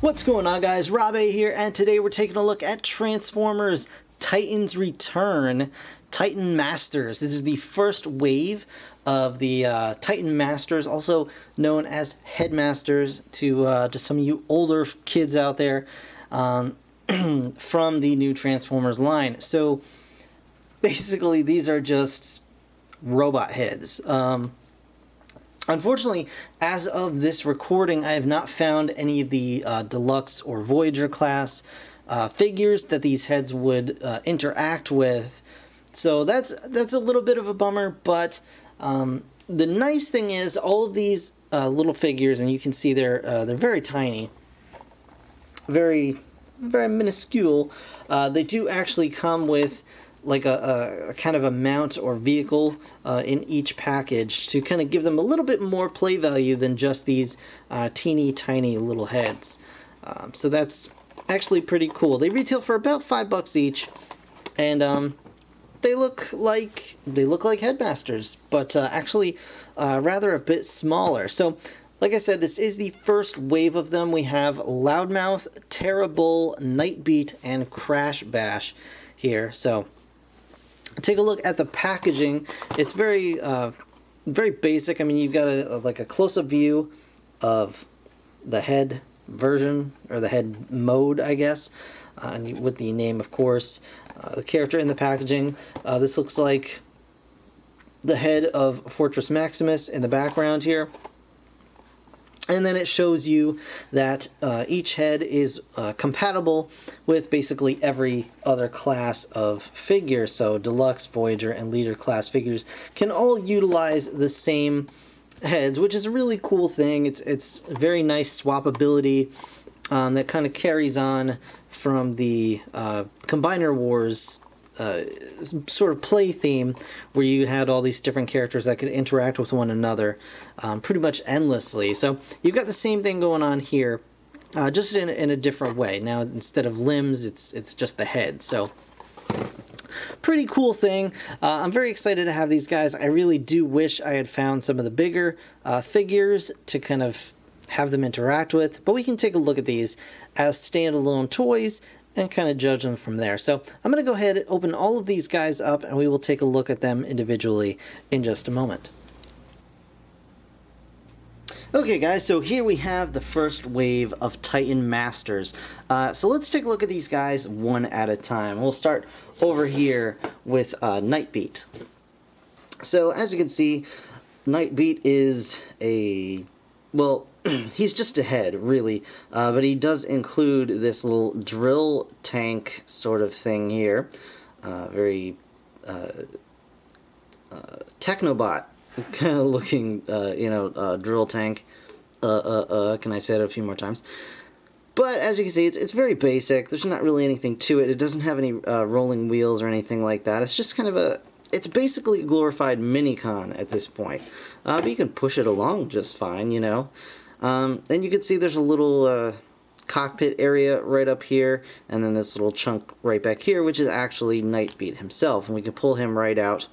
What's going on, guys? Rob A here, and today we're taking a look at Transformers Titans Return Titan Masters. This is the first wave of the Titan Masters, also known as Headmasters to some of you older kids out there, from the new Transformers line. So basically these are just robot heads. Unfortunately, as of this recording, I have not found any of the Deluxe or Voyager class figures that these heads would interact with. So that's a little bit of a bummer, but the nice thing is all of these little figures, and you can see they're very tiny, very minuscule. They do actually come with like a kind of a mount or vehicle in each package to kind of give them a little bit more play value than just these teeny tiny little heads. So that's actually pretty cool. They retail for about $5 each, and they look like Headmasters, but actually rather a bit smaller. So like I said, this is the first wave of them. We have Loudmouth, Terri-Bull, Nightbeat, and Crashbash here. So take a look at the packaging. It's very basic. I mean, you've got a close-up view of the head version, or the head mode, I guess, with the name, of course, the character in the packaging. This looks like the head of Fortress Maximus in the background here. And then it shows you that each head is compatible with basically every other class of figure. So Deluxe, Voyager, and Leader class figures can all utilize the same heads, which is a really cool thing. It's very nice swappability that kind of carries on from the Combiner Wars sort of play theme, where you had all these different characters that could interact with one another pretty much endlessly. So you've got the same thing going on here, just in a different way. Now, instead of limbs, it's just the head. So pretty cool thing. I'm very excited to have these guys. I really do wish I had found some of the bigger figures to kind of have them interact with, but we can take a look at these as standalone toys and kind of judge them from there. So I'm going to go ahead and open all of these guys up, and we will take a look at them individually in just a moment. Okay, guys, so here we have the first wave of Titan Masters. So let's take a look at these guys one at a time. We'll start over here with Nightbeat. So as you can see, Nightbeat is well, he's just a head, really, but he does include this little drill tank sort of thing here. Very Technobot kind of looking, drill tank. Can I say it a few more times? But as you can see, it's very basic. There's not really anything to it. It doesn't have any rolling wheels or anything like that. It's just kind of it's basically a glorified Minicon at this point. But you can push it along just fine, you know. And you can see there's a little cockpit area right up here, and then this little chunk right back here, which is actually Nightbeat himself. And we can pull him right out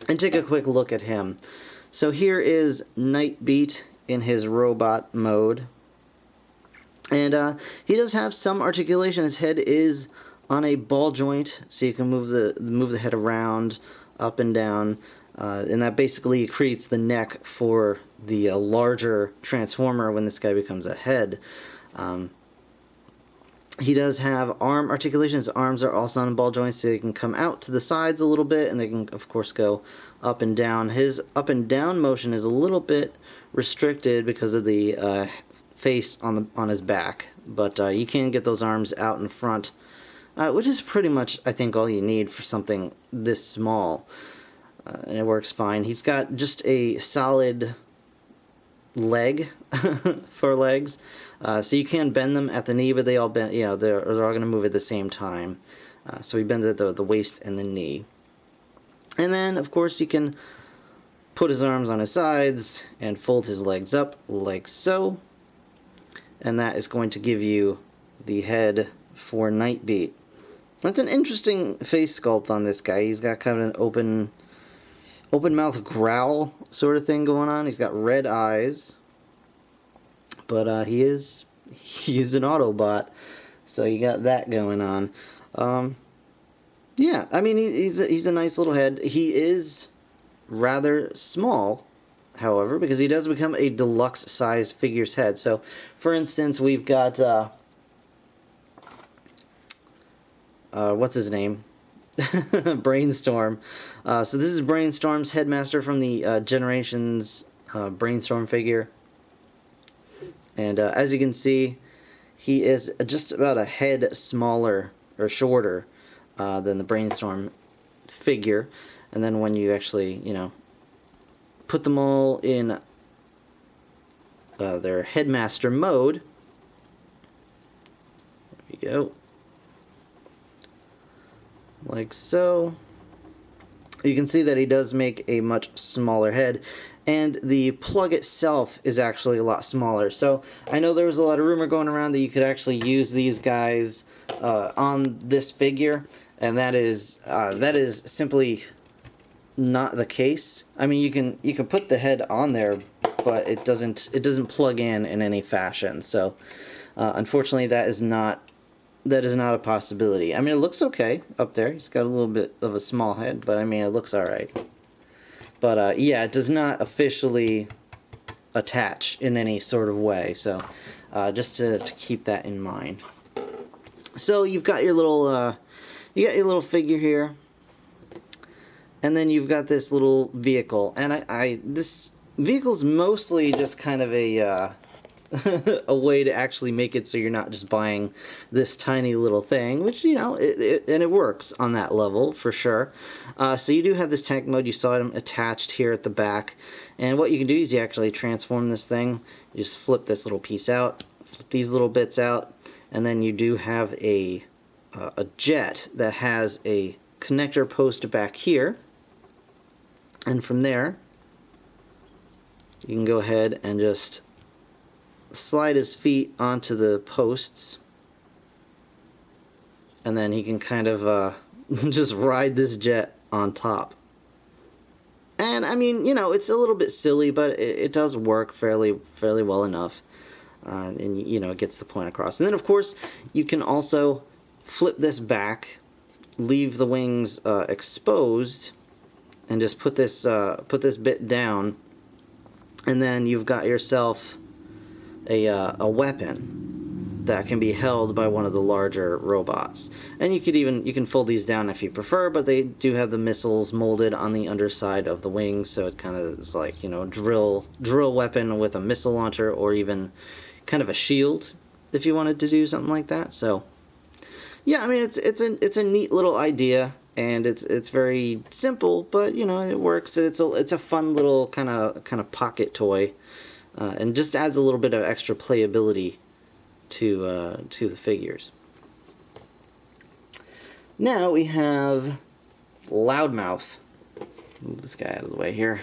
and take a quick look at him. So here is Nightbeat in his robot mode. And he does have some articulation. His head is on a ball joint, so you can move the head around, up and down, and that basically creates the neck for the larger Transformer when this guy becomes a head. He does have arm articulation. His arms are also on ball joints, so they can come out to the sides a little bit, and they can, of course, go up and down. His up and down motion is a little bit restricted because of the face on his back, but you can get those arms out in front, which is pretty much, I think, all you need for something this small, and it works fine. He's got just a solid leg for legs, so you can bend them at the knee, but they all bend, they're all going to move at the same time. So he bends at the waist and the knee, and then of course you can put his arms on his sides and fold his legs up like so, and that is going to give you the head for Nightbeat. That's an interesting face sculpt on this guy. He's got kind of an open mouth growl sort of thing going on. He's got red eyes, but he is he's an Autobot, so you got that going on. Yeah, I mean, he's a nice little head. He is rather small, however, because he does become a deluxe size figure's head. So, for instance, we've got what's his name? Brainstorm. So this is Brainstorm's Headmaster from the Generations Brainstorm figure. And as you can see, he is just about a head smaller or shorter than the Brainstorm figure. And then when you actually, you know, put them all in their Headmaster mode, there we go, like so, you can see that he does make a much smaller head, and the plug itself is actually a lot smaller. So I know there was a lot of rumor going around that you could actually use these guys on this figure, and that is simply not the case. I mean, you can put the head on there, but it doesn't plug in any fashion. So unfortunately, that is not a possibility. I mean, it looks okay up there. He's got a little bit of a small head, but I mean, it looks all right. But yeah, it does not officially attach in any sort of way. So just to keep that in mind. So you've got your little figure here, and then you've got this little vehicle, and this vehicle is mostly just kind of a a way to actually make it so you're not just buying this tiny little thing, which, you know, and it works on that level for sure. So you do have this tank mode. You saw them attached here at the back, and what you can do is you actually transform this thing. You just flip this little piece out, flip these little bits out, and then you do have a jet that has a connector post back here, and from there you can go ahead and just slide his feet onto the posts, and then he can kind of just ride this jet on top. And I mean, you know, it's a little bit silly, but it does work fairly well enough, and you know, it gets the point across. And then of course you can also flip this back, leave the wings exposed, and just put this bit down, and then you've got yourself a weapon that can be held by one of the larger robots. And you can fold these down if you prefer, but they do have the missiles molded on the underside of the wings, so it kind of is like, you know, drill weapon with a missile launcher, or even kind of a shield if you wanted to do something like that. So yeah, I mean, it's a neat little idea, and it's very simple, but you know, it works. It's a fun little kind of pocket toy. And just adds a little bit of extra playability to the figures. Now we have Loudmouth. Move this guy out of the way here,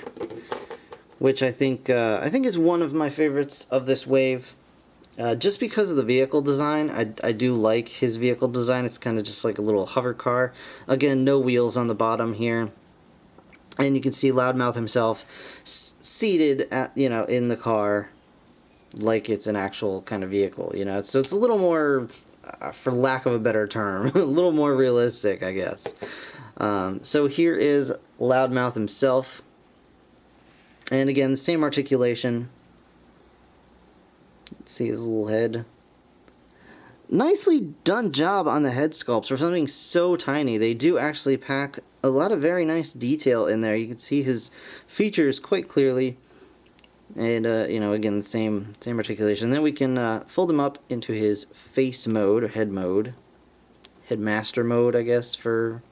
which I think is one of my favorites of this wave. Just because of the vehicle design, I do like his vehicle design. It's kind of just like a little hover car. Again, no wheels on the bottom here. And you can see Loudmouth himself seated at, you know, in the car like it's an actual kind of vehicle, you know. So it's a little more, for lack of a better term, a little more realistic, I guess. So here is Loudmouth himself. And again, same articulation. Let's see his little head. Nicely done job on the head sculpts. For something so tiny, they do actually pack a lot of very nice detail in there. You can see his features quite clearly, and you know, again, the same articulation. Then we can fold him up into his face mode, or head mode, headmaster mode, I guess, for,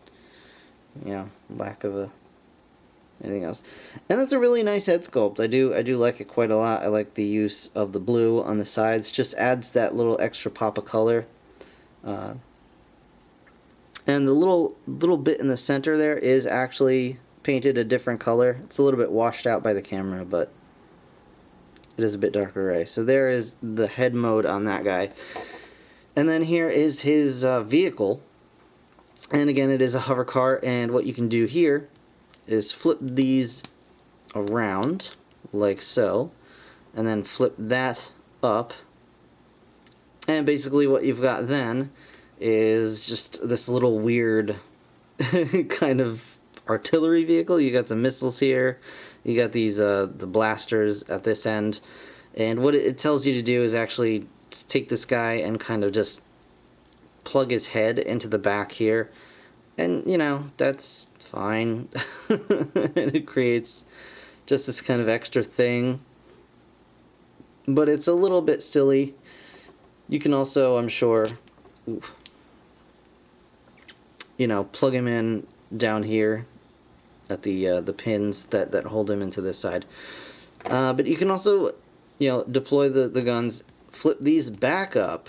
you know, lack of anything else. And that's a really nice head sculpt. I do like it quite a lot. I like the use of the blue on the sides. Just adds that little extra pop of color. And the little bit in the center there is actually painted a different color. It's a little bit washed out by the camera, but it is a bit darker gray. So there is the head mode on that guy. And then here is his vehicle. And again, it is a hover car, and what you can do here is flip these around like so, and then flip that up, And basically what you've got then is just this little weird kind of artillery vehicle. You got some missiles here. You got these the blasters at this end. And what it tells you to do is actually take this guy and kind of just plug his head into the back here. And, you know, that's fine. And it creates just this kind of extra thing. But it's a little bit silly. You can also, I'm sure, you know, plug him in down here at the pins that hold him into this side. But you can also, you know, deploy the guns, flip these back up,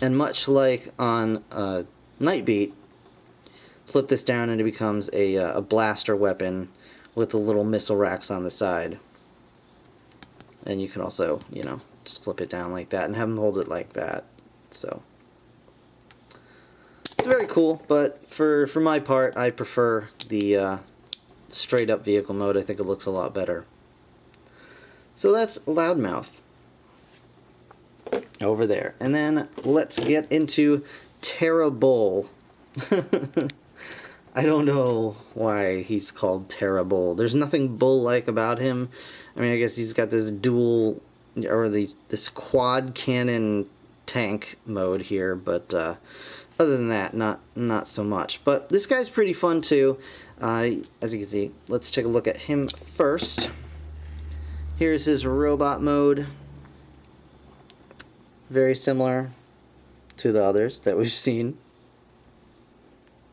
and much like on Nightbeat, flip this down and it becomes a blaster weapon with the little missile racks on the side. And you can also, you know, just flip it down like that and have them hold it like that. So it's very cool, but for my part, I prefer the straight up vehicle mode. I think it looks a lot better. So that's Loudmouth over there. And then let's get into Terri-Bull. I don't know why he's called Terri-Bull. There's nothing bull-like about him. I mean, I guess he's got this dual, or this quad cannon tank mode here, but other than that, not so much. But this guy's pretty fun too. As you can see, let's take a look at him first. Here's his robot mode. Very similar to the others that we've seen.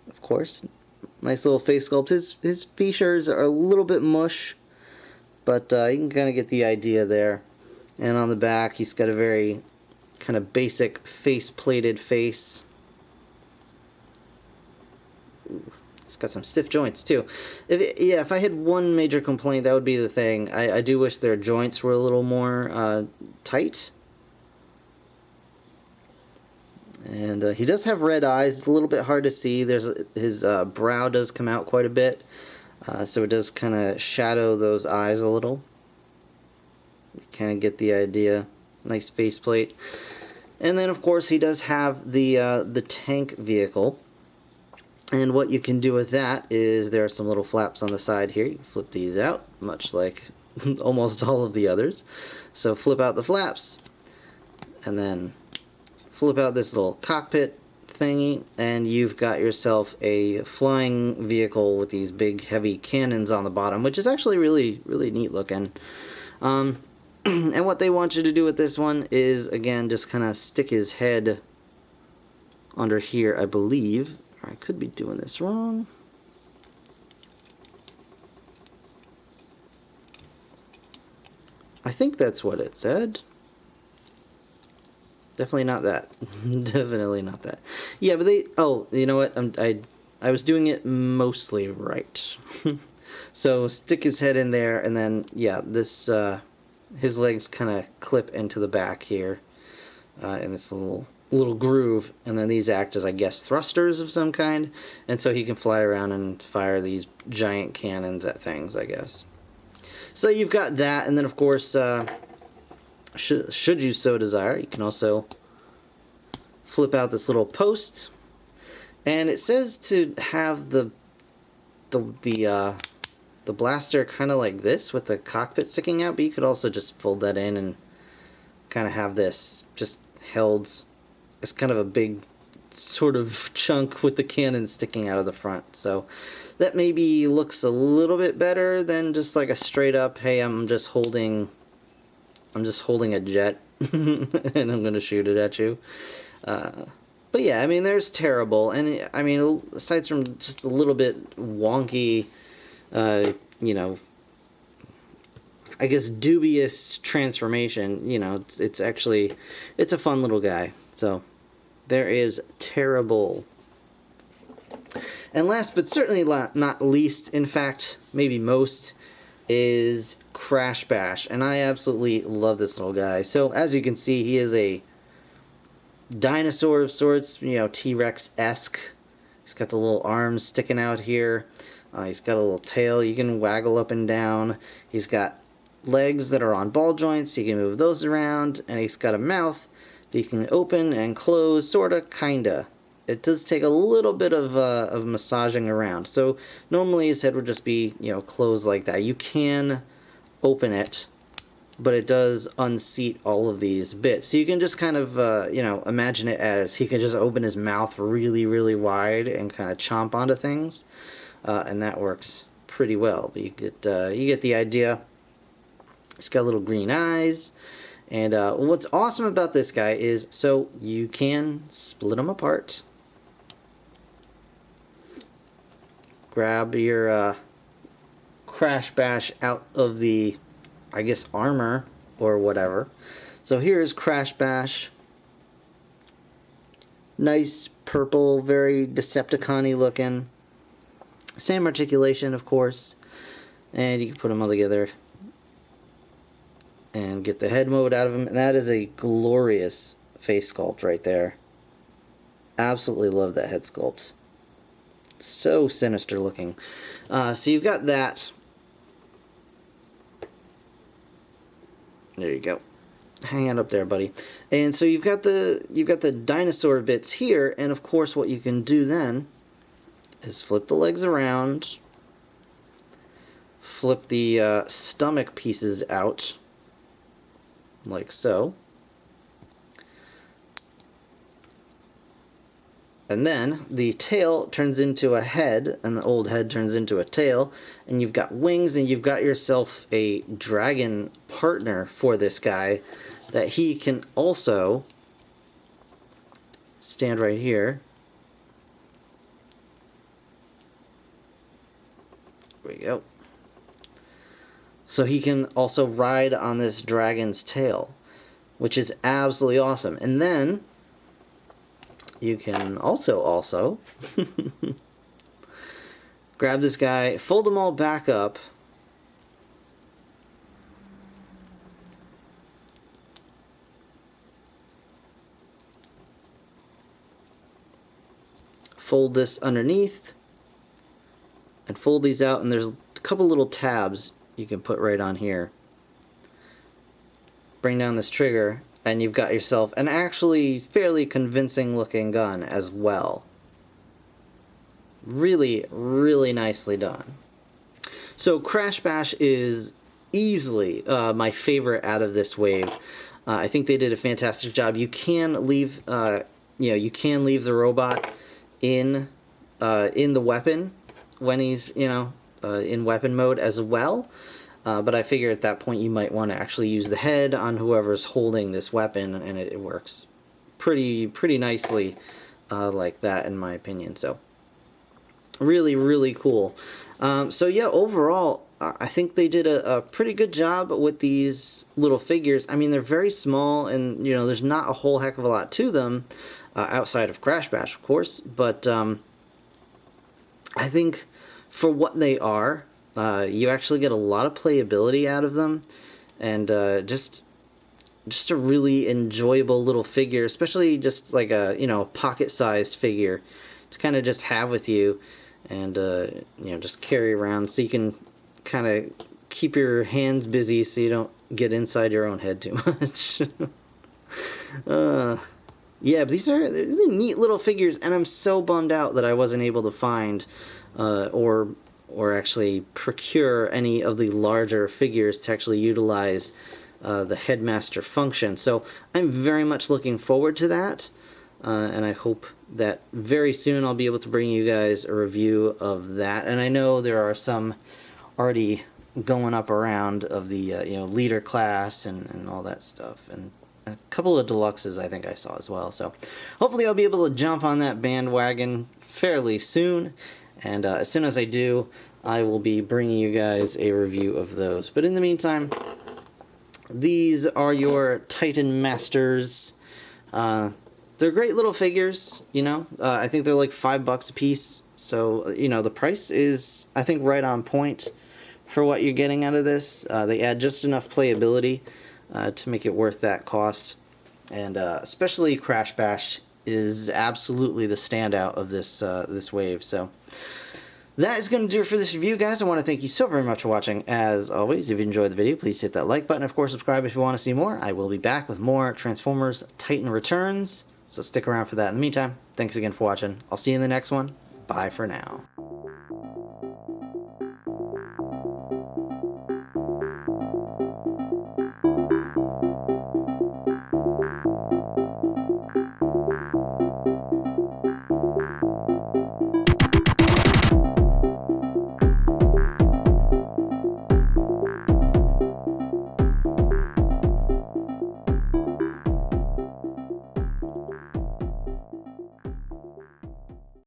Of course, nice little face sculpt. His features are a little bit mush, but you can kind of get the idea there. And on the back, he's got a very kind of basic face-plated face. Ooh, it's got some stiff joints too. If I had one major complaint, that would be the thing. I do wish their joints were a little more tight. And he does have red eyes. It's a little bit hard to see. His brow does come out quite a bit, so it does kind of shadow those eyes a little. You kind of get the idea. Nice faceplate. And then, of course, he does have the tank vehicle. And what you can do with that is there are some little flaps on the side here. You can flip these out, much like almost all of the others. So flip out the flaps, and then flip out this little cockpit thingy, and you've got yourself a flying vehicle with these big heavy cannons on the bottom, which is actually really neat looking. And what they want you to do with this one is, again, just kind of stick his head under here, I believe. Or I could be doing this wrong. I think that's what it said. Definitely not that. Definitely not that. Yeah, but they... Oh, you know what? I was doing it mostly right. So stick his head in there, and then, yeah, this... his legs kind of clip into the back here. In this little groove. And then these act as, I guess, thrusters of some kind. And so he can fly around and fire these giant cannons at things, I guess. So you've got that, and then, of course... should you so desire, you can also flip out this little post, and it says to have the blaster kind of like this with the cockpit sticking out, but you could also just fold that in and kind of have this just held as kind of a big sort of chunk with the cannon sticking out of the front. So that maybe looks a little bit better than just like a straight up, hey, I'm just holding a jet and I'm going to shoot it at you. But yeah, I mean, there's Terri-Bull. And I mean, aside from just a little bit wonky, you know, I guess dubious transformation, you know, it's actually, it's a fun little guy. So there is Terri-Bull. And last but certainly not least, in fact, maybe most, is Crashbash, and I absolutely love this little guy. So as you can see, he is a dinosaur of sorts, you know, T-Rex-esque. He's got the little arms sticking out here. He's got a little tail you can waggle up and down. He's got legs that are on ball joints. You can move those around, and he's got a mouth You can open and close, sorta, kinda. It does take a little bit of massaging around. So normally his head would just be, you know, closed like that. You can open it, but it does unseat all of these bits. So you can just kind of, you know, imagine it as he can just open his mouth really, really wide and kind of chomp onto things, and that works pretty well. But you get the idea. He's got little green eyes. And what's awesome about this guy is, so you can split them apart. Grab your Crashbash out of the, I guess, armor or whatever. So here's Crashbash. Nice purple, very Decepticon-y looking. Same articulation, of course. And you can put them all together and get the head mode out of him. And that is a glorious face sculpt right there. Absolutely love that head sculpt. So sinister looking. So you've got that. There you go. Hang it up there, buddy. And so you've got the dinosaur bits here, and of course what you can do then is flip the legs around, flip the stomach pieces out, like so. And then the tail turns into a head, and the old head turns into a tail, and you've got wings, and you've got yourself a dragon partner for this guy that he can also stand right here. There we go. So he can also ride on this dragon's tail, which is absolutely awesome. And then you can also grab this guy, fold them all back up, fold this underneath, and fold these out, and there's a couple little tabs you can put right on here. Bring down this trigger, and you've got yourself an actually fairly convincing looking gun as well. Really, really nicely done. So Crashbash is easily my favorite out of this wave. I think they did a fantastic job. You can leave, you can leave the robot in the weapon when he's, in weapon mode as well. But I figure at that point you might want to actually use the head on whoever's holding this weapon, and it works pretty nicely like that, in my opinion. So really, really cool. So yeah, overall, I think they did a pretty good job with these little figures. I mean, they're very small, and there's not a whole heck of a lot to them outside of Crashbash, of course. But I think for what they are, you actually get a lot of playability out of them, and just a really enjoyable little figure, especially just like a pocket-sized figure to kind of just have with you, and just carry around, so you can kind of keep your hands busy so you don't get inside your own head too much. Yeah, but these are neat little figures, and I'm so bummed out that I wasn't able to find or actually procure any of the larger figures to actually utilize the headmaster function. So I'm very much looking forward to that, and I hope that very soon I'll be able to bring you guys a review of that. And I know there are some already going up around of the leader class and all that stuff, and a couple of deluxes I think I saw as well. So hopefully I'll be able to jump on that bandwagon fairly soon. And as soon as I do, I will be bringing you guys a review of those. But in the meantime, these are your Titan Masters. They're great little figures, I think they're like $5 a piece. So, the price is, I think, right on point for what you're getting out of this. They add just enough playability to make it worth that cost. And especially Crashbash is absolutely the standout of this wave. So that is going to do it for this review, guys. I want to thank you so very much for watching. As always, if you enjoyed the video, please hit that like button. Of course, subscribe if you want to see more. I will be back with more Transformers Titan Returns, so stick around for that. In the meantime, thanks again for watching. I'll see you in the next one. Bye for now.